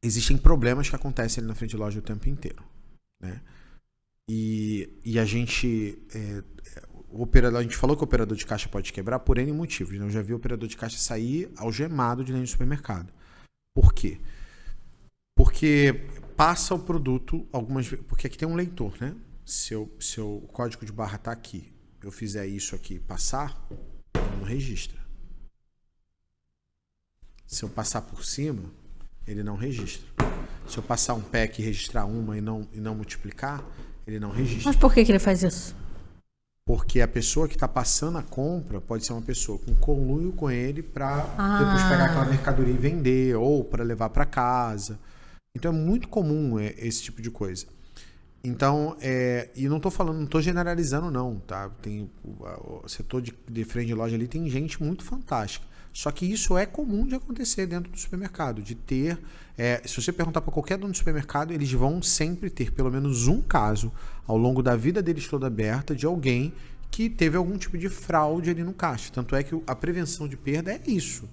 existem problemas que acontecem ali na frente de loja o tempo inteiro, né? E a gente... a gente falou que o operador de caixa pode quebrar por N motivos, né? Eu já vi o operador de caixa sair algemado de dentro do supermercado. Por quê? Porque passa o produto algumas vezes... Porque aqui tem um leitor, né? Se o código de barra está aqui, eu fizer isso aqui passar, ele não registra. Se eu passar por cima, ele não registra. Se eu passar um pack e registrar uma e não multiplicar, ele não registra. Mas por que ele faz isso? Porque a pessoa que está passando a compra pode ser uma pessoa com conluio com ele para depois pegar aquela mercadoria e vender, ou para levar para casa. Então é muito comum esse tipo de coisa. Então, e não estou generalizando não, tá? Tem o setor de frente de loja ali, tem gente muito fantástica. Só que isso é comum de acontecer dentro do supermercado, de ter... se você perguntar para qualquer dono do supermercado, eles vão sempre ter pelo menos um caso ao longo da vida deles toda aberta de alguém que teve algum tipo de fraude ali no caixa. Tanto é que a prevenção de perda é isso.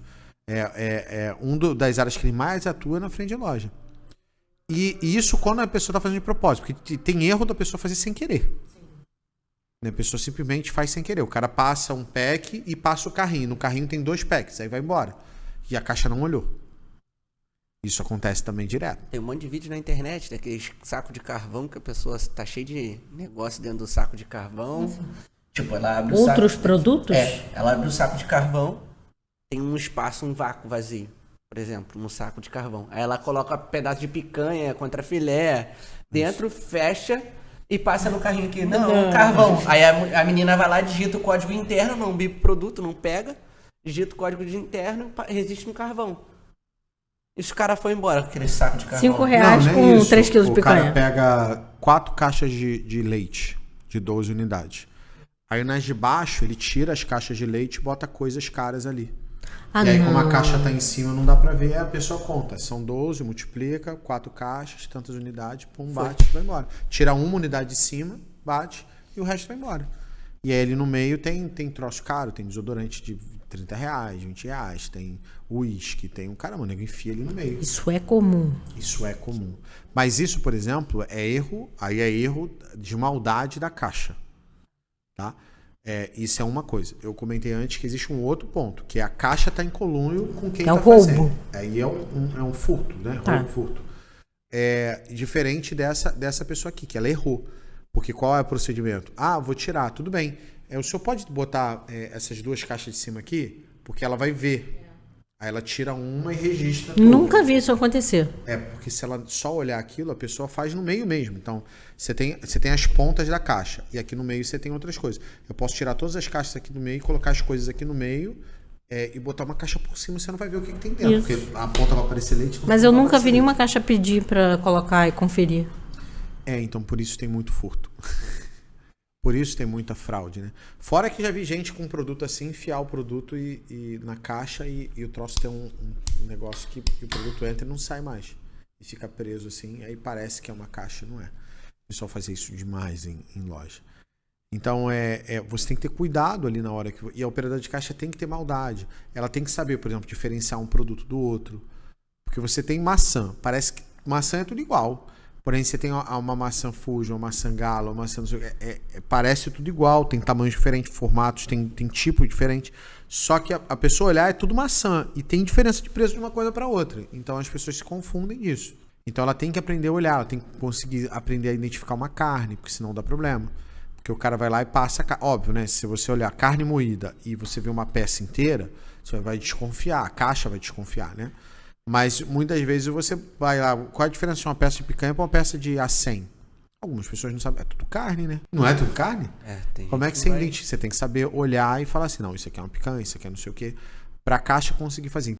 Das áreas que ele mais atua na frente de loja. E isso quando a pessoa está fazendo de propósito, porque tem erro da pessoa fazer sem querer. A pessoa simplesmente faz sem querer. O cara passa um pack e passa o carrinho. No carrinho tem 2 packs, aí vai embora. E a caixa não olhou. Isso acontece também direto. Tem um monte de vídeo na internet, daqueles saco de carvão que a pessoa tá cheia de negócio dentro do saco de carvão. Tipo, ela abre Outros produtos? Ela abre o saco de carvão, tem um espaço, um vácuo vazio, por exemplo, no saco de carvão. Aí ela coloca um pedaço de picanha, contra filé, dentro, fecha e passa no carrinho aqui. Não, carvão. Aí a menina vai lá, digita o código interno, não bipa o produto, não pega, digita o código de interno, resiste no carvão. E os caras foram embora com aquele saco de carvão. R$5 com isso. 3 quilos de picanha. O cara pega 4 caixas de leite, de 12 unidades. Aí nas de baixo, ele tira as caixas de leite e bota coisas caras ali. E aí, como a caixa tá em cima, não dá pra ver, a pessoa conta. São 12, multiplica, 4 caixas, tantas unidades, pum, bate, vai embora. Tira uma unidade de cima, bate, e o resto vai embora. E aí ali no meio tem troço caro, tem desodorante de R$30, R$20, tem uísque, tem um caramba, o nego enfia ali no meio. Isso é comum. Isso é comum. Mas isso, por exemplo, é erro de maldade da caixa. Tá? Isso é uma coisa. Eu comentei antes que existe um outro ponto, que a caixa está em conluio com quem está fazendo. Aí é um furto, né? Tá. Um furto. Diferente dessa pessoa aqui, que ela errou. Porque qual é o procedimento? Vou tirar, tudo bem. O senhor pode botar essas 2 caixas de cima aqui? Porque ela vai ver. Aí ela tira uma e registra tudo. Nunca vi isso acontecer. Porque se ela só olhar aquilo, a pessoa faz no meio mesmo. Então, você tem as pontas da caixa. E aqui no meio você tem outras coisas. Eu posso tirar todas as caixas aqui do meio, colocar as coisas aqui no meio e botar uma caixa por cima, você não vai ver o que tem dentro. Isso. Porque a ponta vai aparecer leite. Mas eu nunca vi nenhuma caixa pedir pra colocar e conferir. Então por isso tem muito furto. Por isso tem muita fraude, né? Fora que já vi gente com um produto assim, enfiar o produto e na caixa e o troço tem um negócio que o produto entra e não sai mais. E fica preso assim, aí parece que é uma caixa, não é. O pessoal faz isso demais em loja. Então você tem que ter cuidado ali na hora que... E a operadora de caixa tem que ter maldade. Ela tem que saber, por exemplo, diferenciar um produto do outro. Porque você tem maçã. Parece que maçã é tudo igual. Porém, você tem uma maçã Fuji, uma maçã Gala, uma maçã... parece tudo igual, tem tamanhos diferentes, formatos, tem tipo diferente. Só que a pessoa olhar é tudo maçã. E tem diferença de preço de uma coisa para outra. Então, as pessoas se confundem nisso. Então, ela tem que aprender a olhar, ela tem que conseguir aprender a identificar uma carne, porque senão dá problema. Porque o cara vai lá e passa... Óbvio, né? Se você olhar carne moída e você vê uma peça inteira, você vai desconfiar. A caixa vai desconfiar, né? Mas muitas vezes você vai lá... Qual é a diferença de uma peça de picanha para uma peça de A100? Algumas pessoas não sabem. É tudo carne, né? Não é tudo carne? Tem. Como é que você identifica? Você tem que saber olhar e falar assim, não, isso aqui é uma picanha, isso aqui é não sei o quê. Para a caixa conseguir fazer.